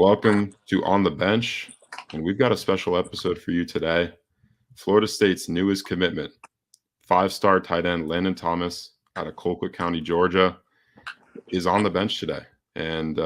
Welcome to On the Bench, and we've got a special episode for you today. Florida State's newest commitment, five-star tight end Landen Thomas out of Colquitt County, Georgia, is on the bench today. And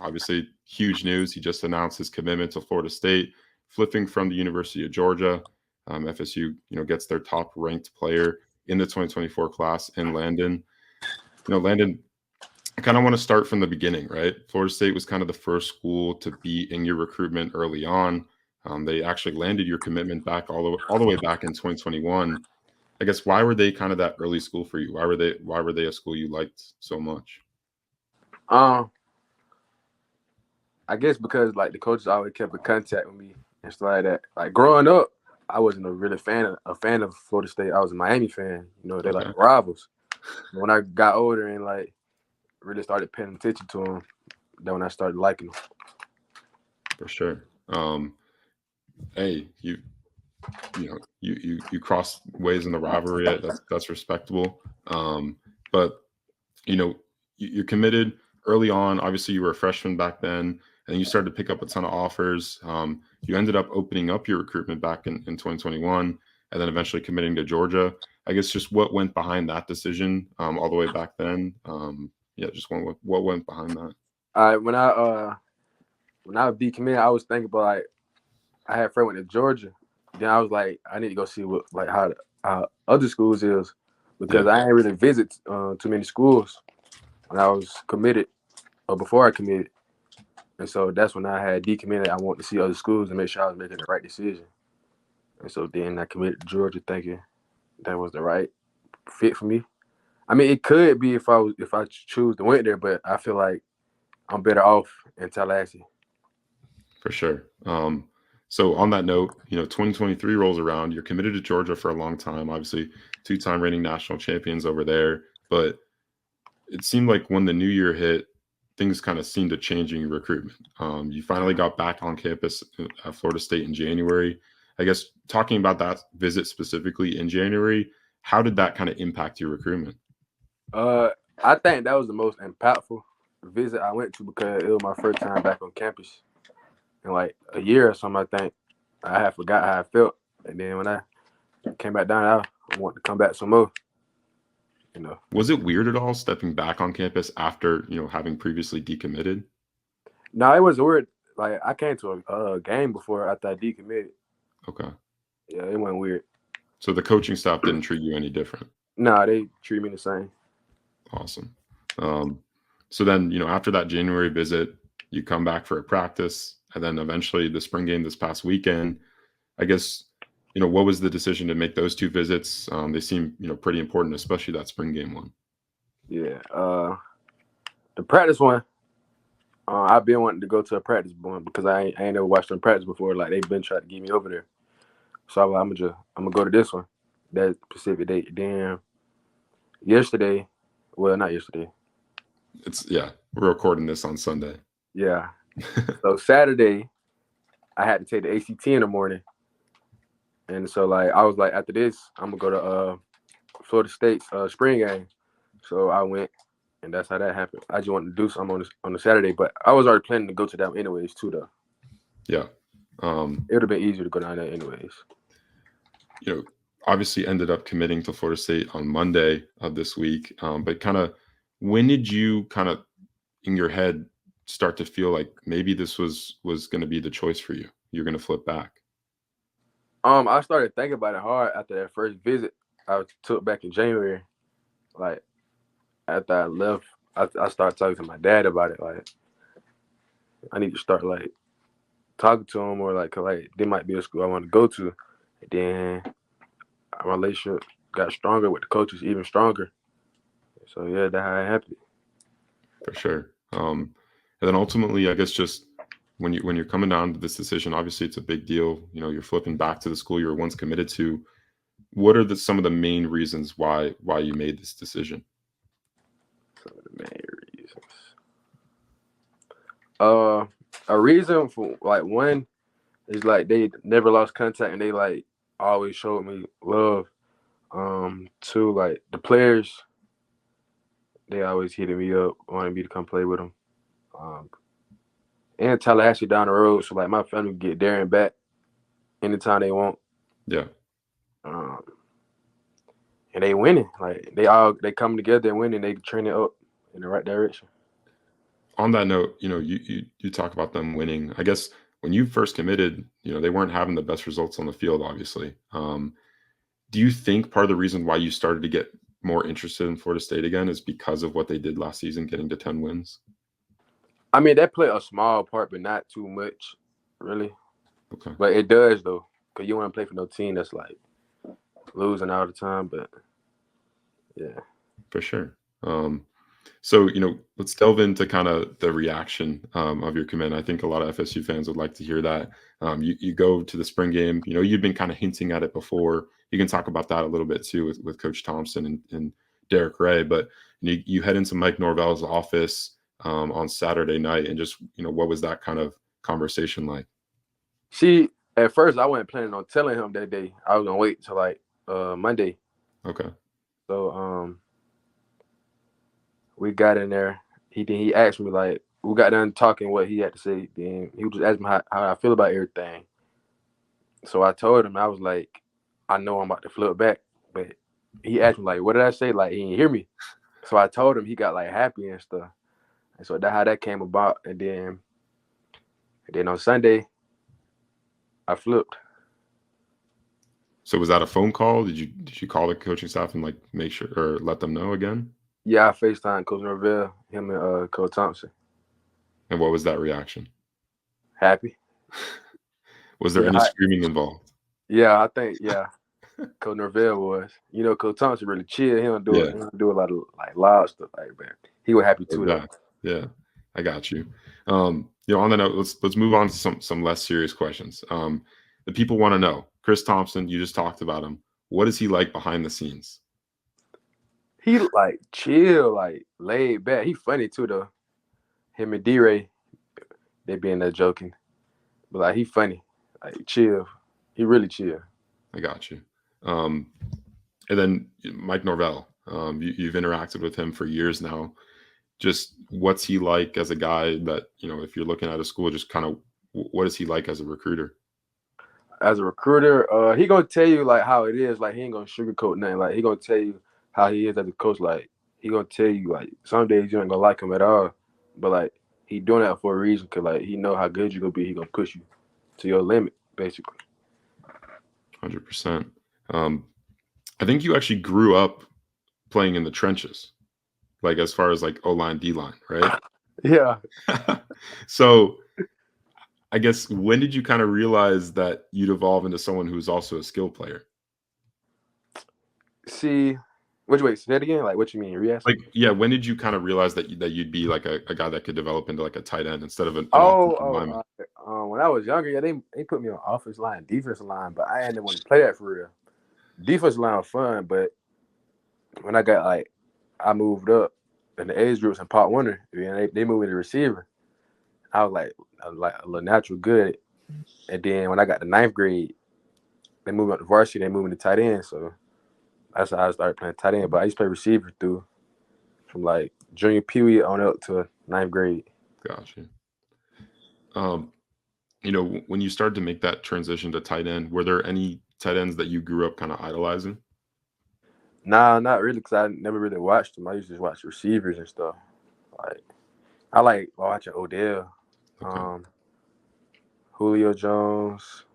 obviously, huge news. He just announced his commitment to Florida State, flipping from the University of Georgia. FSU, gets their top-ranked player in the 2024 class in Landen. Landen, I kind of want to start from the beginning, right? Florida State was kind of the first school to be in your recruitment early on. They actually landed your commitment back all the way back in 2021. I guess why were they kind of that early school for you? Why were they a school you liked so much? I guess because like the coaches always kept in contact with me and stuff like that. Like growing up, I wasn't a fan of Florida State. I was a Miami fan. They're like rivals. When I got older and like really started paying attention to them, then when I started liking them. For sure. Hey, you crossed ways in the rivalry. That's respectable. But you're committed early on. Obviously, you were a freshman back then, and you started to pick up a ton of offers. You ended up opening up your recruitment back in 2021, and then eventually committing to Georgia. I guess just what went behind that decision all the way back then. Just what went behind that. When I decommitted, I was thinking about like I had a friend went to Georgia. Then I was like, I need to go see what like how other schools is because I ain't really visit too many schools when I was committed or before I committed. And so that's when I had decommitted. I wanted to see other schools and make sure I was making the right decision. And so then I committed to Georgia thinking that was the right fit for me. I mean, it could be if I choose to went there, but I feel like I'm better off in Tallahassee. For sure. So on that note, 2023 rolls around. You're committed to Georgia for a long time. Obviously, two-time reigning national champions over there. But it seemed like when the new year hit, things kind of seemed to change in your recruitment. You finally got back on campus at Florida State in January. I guess talking about that visit specifically in January, how did that kind of impact your recruitment? I think that was the most impactful visit I went to because it was my first time back on campus in like a year or something. I think I had forgot how I felt, and then when I came back down, I wanted to come back some more. Was it weird at all stepping back on campus after having previously decommitted? No, it was weird. Like I came to a game before after I decommitted. Okay. Yeah, it wasn't weird. So the coaching staff didn't treat you any different? No, they treat me the same. Awesome. So then, after that January visit, you come back for a practice, and then eventually the spring game this past weekend. I guess, what was the decision to make those two visits? They seem, pretty important, especially that spring game one. Yeah. The practice one, I've been wanting to go to a practice one because I ain't never watched them practice before. Like they've been trying to get me over there. So I'm gonna go to this one, that specific date. Then yesterday, well, not yesterday. We're recording this on Sunday. Yeah. So Saturday, I had to take the ACT in the morning. And so like I was like, after this, I'm gonna go to Florida State's spring game. So I went, and that's how that happened. I just wanted to do something on the Saturday, but I was already planning to go to that anyways too, though. Yeah. It would have been easier to go down there anyways. Obviously ended up committing to Florida State on Monday of this week. But kind of, when did you kind of in your head start to feel like maybe this was going to be the choice for you? You're going to flip back. I started thinking about it hard after that first visit I took back in January. Like after I left, I started talking to my dad about it. Like I need to start like talking to him, or like there might be a school I want to go to. And then my relationship got stronger with the coaches, even stronger. So yeah, that's how it happened. For sure. And then ultimately, I guess just when you're coming down to this decision, obviously it's a big deal. You're flipping back to the school you were once committed to. What are some of the main reasons why you made this decision? Some of the main reasons. A reason for like one is like they never lost contact and they like always showed me love. Two, like the players, they always hitting me up, wanting me to come play with them. and Tallahassee down the road, so like my family can get there and back anytime they want. Yeah. And they winning. Like they come together and winning. They training up in the right direction. On that note, you talk about them winning. I guess when you first committed, they weren't having the best results on the field, obviously. Do you think part of the reason why you started to get more interested in Florida State again is because of what they did last season, getting to 10 wins? I mean, that played a small part, but not too much, really. Okay. But it does, though, because you want to play for no team that's, like, losing all the time. But, yeah. For sure. So, let's delve into kind of the reaction of your commit. I think a lot of FSU fans would like to hear that. You go to the spring game, you've been kind of hinting at it before. You can talk about that a little bit too with Coach Thompson and Derek Ray. But you head into Mike Norvell's office on Saturday night, and just, what was that kind of conversation like? See, at first, I wasn't planning on telling him that day. I was going to wait till, like, Monday. Okay. So, we got in there. He asked me, like, we got done talking what he had to say. Then he was just asking me how I feel about everything. So I told him, I was like, I know I'm about to flip back. But he asked me, like, what did I say? Like, he didn't hear me. So I told him, he got, like, happy and stuff. And so that's how that came about. And then on Sunday, I flipped. So was that a phone call? Did you call the coaching staff and, like, make sure or let them know again? Yeah, I FaceTime Coach Norvell, him and Coach Thompson. And what was that reaction? Happy. Was there any screaming involved? Yeah, I think, yeah. Coach Norvell was. Coach Thompson really chill. He don't do it. He don't do a lot of, like, loud stuff like that. He was happy too, though. Yeah, I got you. On that note, let's move on to some less serious questions. The people want to know, Chris Thompson, you just talked about him. What is he like behind the scenes? He, like, chill, like, laid back. He funny too, though. Him and D-Ray, they being there joking. But, like, he funny. Like, chill. He really chill. I got you. And then Mike Norvell, you've interacted with him for years now. Just what's he like as a guy that, if you're looking at a school, just kind of what is he like as a recruiter? As a recruiter, he gonna tell you, like, how it is. Like, he ain't gonna sugarcoat nothing. Like, he gonna tell you how he is as a coach. Like, he gonna tell you, like, some days you ain't gonna like him at all. But, like, he doing that for a reason, because, like, he know how good you gonna be. He gonna push you to your limit, basically. 100%. I think you actually grew up playing in the trenches, like as far as like O-line, D-line, right? Yeah. So I guess when did you kind of realize that you'd evolve into someone who's also a skill player? See, wait, say that again? Like, what you mean? Re-ask? Like, yeah, when did you kind of realize that you'd be like a guy that could develop into like a tight end instead of an offensive lineman? When I was younger, yeah, they put me on offensive line, defensive line, but I didn't want to play that for real. Defensive line was fun, but when I got, like, I moved up in the age groups in Part 1, and they moved me to receiver. I was like a little natural good. And then when I got to 9th grade, they moved up to varsity, they moved me to tight end. So that's how I started playing tight end. But I used to play receiver from like junior Pee-wee on up to 9th grade. Gotcha. When you started to make that transition to tight end, were there any tight ends that you grew up kind of idolizing? Nah, not really, because I never really watched them. I used to just watch receivers and stuff. Like, I like watching Odell, Okay. Julio Jones,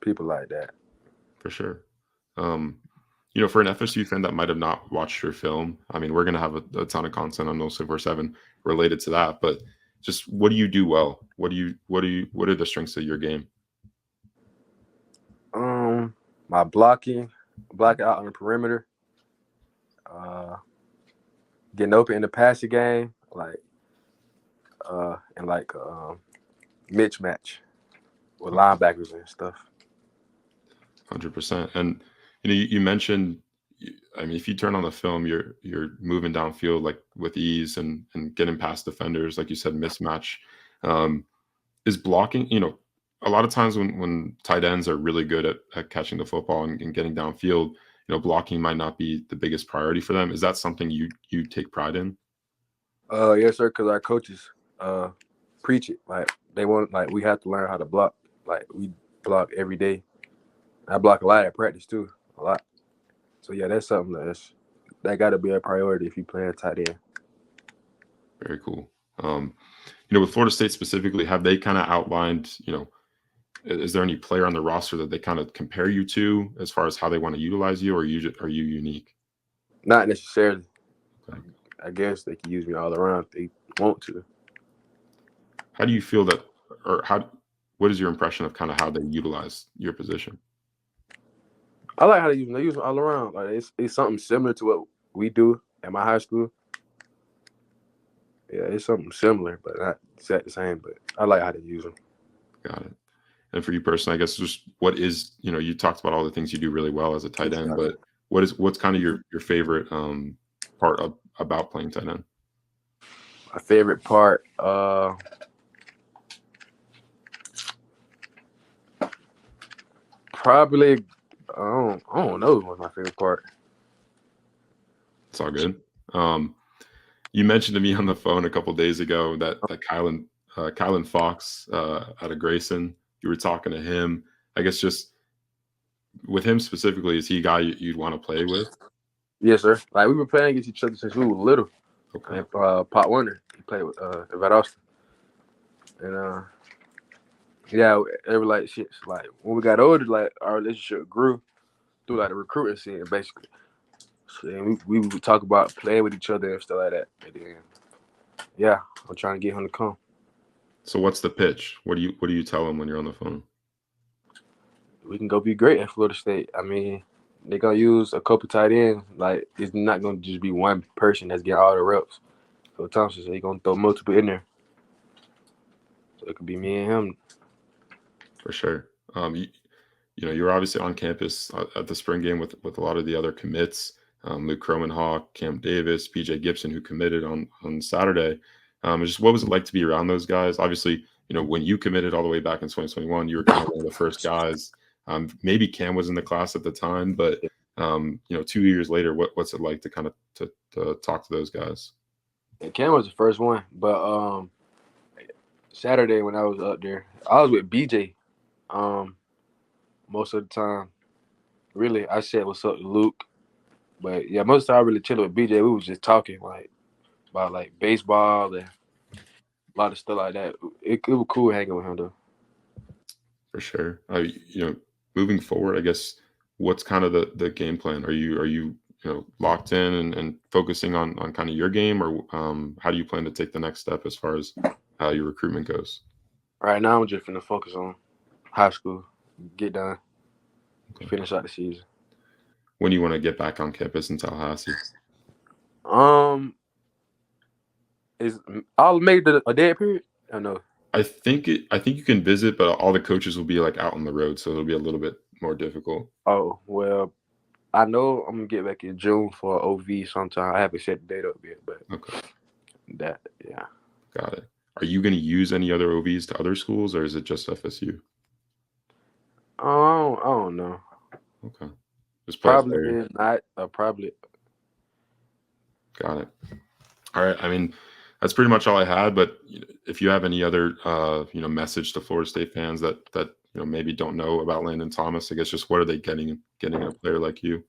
people like that. For sure. For an FSU fan that might have not watched your film, I mean, we're going to have a ton of content on Noles 7 related to that, but just what do you do well? What are the strengths of your game? My blocking out on the perimeter, getting open in the passing game, like, and like mismatch with linebackers and stuff. 100%. And you mentioned, I mean, if you turn on the film, you're moving downfield like with ease and getting past defenders, like you said, mismatch. Is blocking, a lot of times when tight ends are really good at catching the football and getting downfield, blocking might not be the biggest priority for them. Is that something you take pride in? Yes, sir, because our coaches preach it. Like they want, like we have to learn how to block. Like we block every day. I block a lot at practice too, a lot. So yeah, that's something that got to be a priority if you play a tight end. Very cool. With Florida State specifically, have they kind of outlined, is there any player on the roster that they kind of compare you to as far as how they want to utilize you, or are you unique? Not necessarily. Okay. I guess they can use me all around if they want to. How do you feel that, or what is your impression of kind of how they utilize your position? I like how they use me. They use me all around. Like it's something similar to what we do at my high school. Yeah, it's something similar, but not exact the same. But I like how they use them. Got it. And for you personally, I guess just what is, you talked about all the things you do really well as a tight end, but what's kind of your favorite part about playing tight end? My favorite part, probably I don't know what's my favorite part. It's all good. You mentioned to me on the phone a couple of days ago that Kylan Fox out of Grayson, you were talking to him. I guess just with him specifically, is he a guy you'd want to play with? Yes, sir. Like we've been playing against each other since we were little. Okay. And Pot Warner, he played with at Austin, and yeah, they were like shit. Like when we got older, like our relationship grew through like the recruiting scene, basically. So, and we would talk about playing with each other and stuff like that. And then, yeah, I'm trying to get him to come. So what's the pitch? What do you tell him when you're on the phone? We can go be great at Florida State. I mean, they're gonna use a couple tight ends. Like it's not gonna just be one person that's getting all the reps. So Thompson said he's gonna throw multiple in there. So it could be me and him. For sure. You're obviously on campus at the spring game with a lot of the other commits. Luke Cromenhawk, Cam Davis, BJ Gibson, who committed on Saturday. Just what was it like to be around those guys? Obviously, when you committed all the way back in 2021, you were kind of one of the first guys. Maybe Cam was in the class at the time, but 2 years later, what's it like to kind of to talk to those guys? And Cam was the first one, but Saturday when I was up there, I was with BJ. Most of the time, really, I said what's up to Luke, but yeah, most of the time I really chilling with BJ. We was just talking like about like baseball and a lot of stuff like that. It was cool hanging with him though. For sure. Moving forward, I guess what's kind of the game plan? Are you locked in and focusing on kind of your game, or how do you plan to take the next step as far as your recruitment goes? Right now, I'm just gonna focus on high school, get done, finish out the season. When do you want to get back on campus in Tallahassee? Is all made a dead period? I know. I think you can visit, but all the coaches will be like out on the road, so it'll be a little bit more difficult. Oh well, I know I'm gonna get back in June for OV sometime. I haven't set the date up yet, but Okay. that yeah. Got it. Are you going to use any other OVs to other schools, or is it just FSU? I don't know. Okay. Just Probably not. Probably. Got it. All right. I mean, that's pretty much all I had. But if you have any other, message to Florida State fans that maybe don't know about Landen Thomas, I guess just what are they getting a player like you?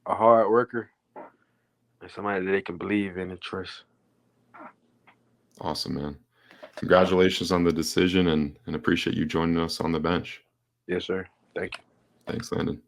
A hard worker and somebody that they can believe in and trust. Awesome, man. Congratulations on the decision and appreciate you joining us on the bench. Yes, sir. Thank you. Thanks, Landen.